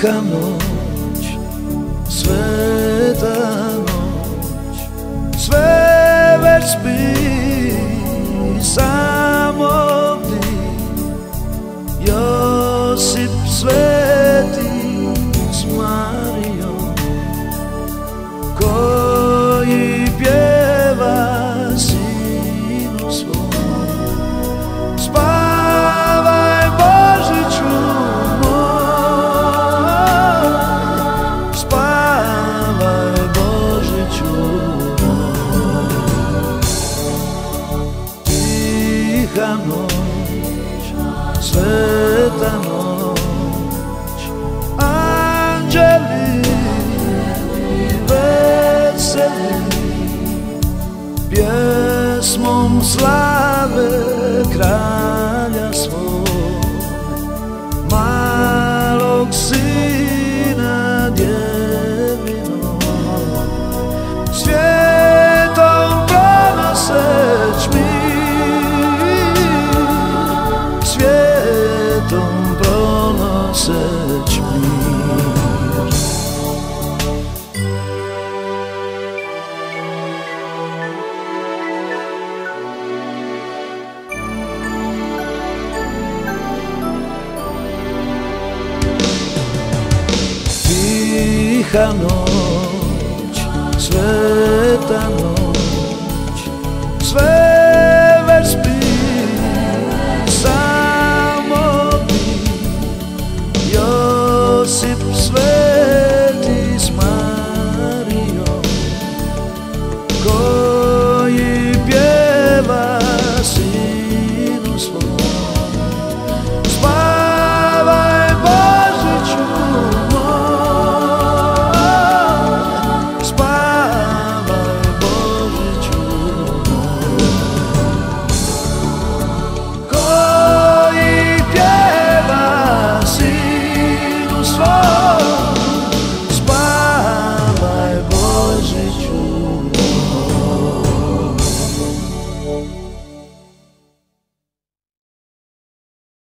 Ticha noć, sveta noć, sve već spi, samo ti, Josip sveti s Marijom, koji pjeva sinu svom. Spavaj Božiću moj, spavaj Božiću moj. Tiha noć, sveta noć, anđeli veseli, pjesmom slave kralja svog, malog sina djevinog, svijetom pronoseć mir, svijetom pronoseć mir. Tiha noć, sveta noć, sve već spi, samo ti, Josip sveti s Marijom, koji pjeva sinu svom. Spavaj Božiću spavaj Božiću moj.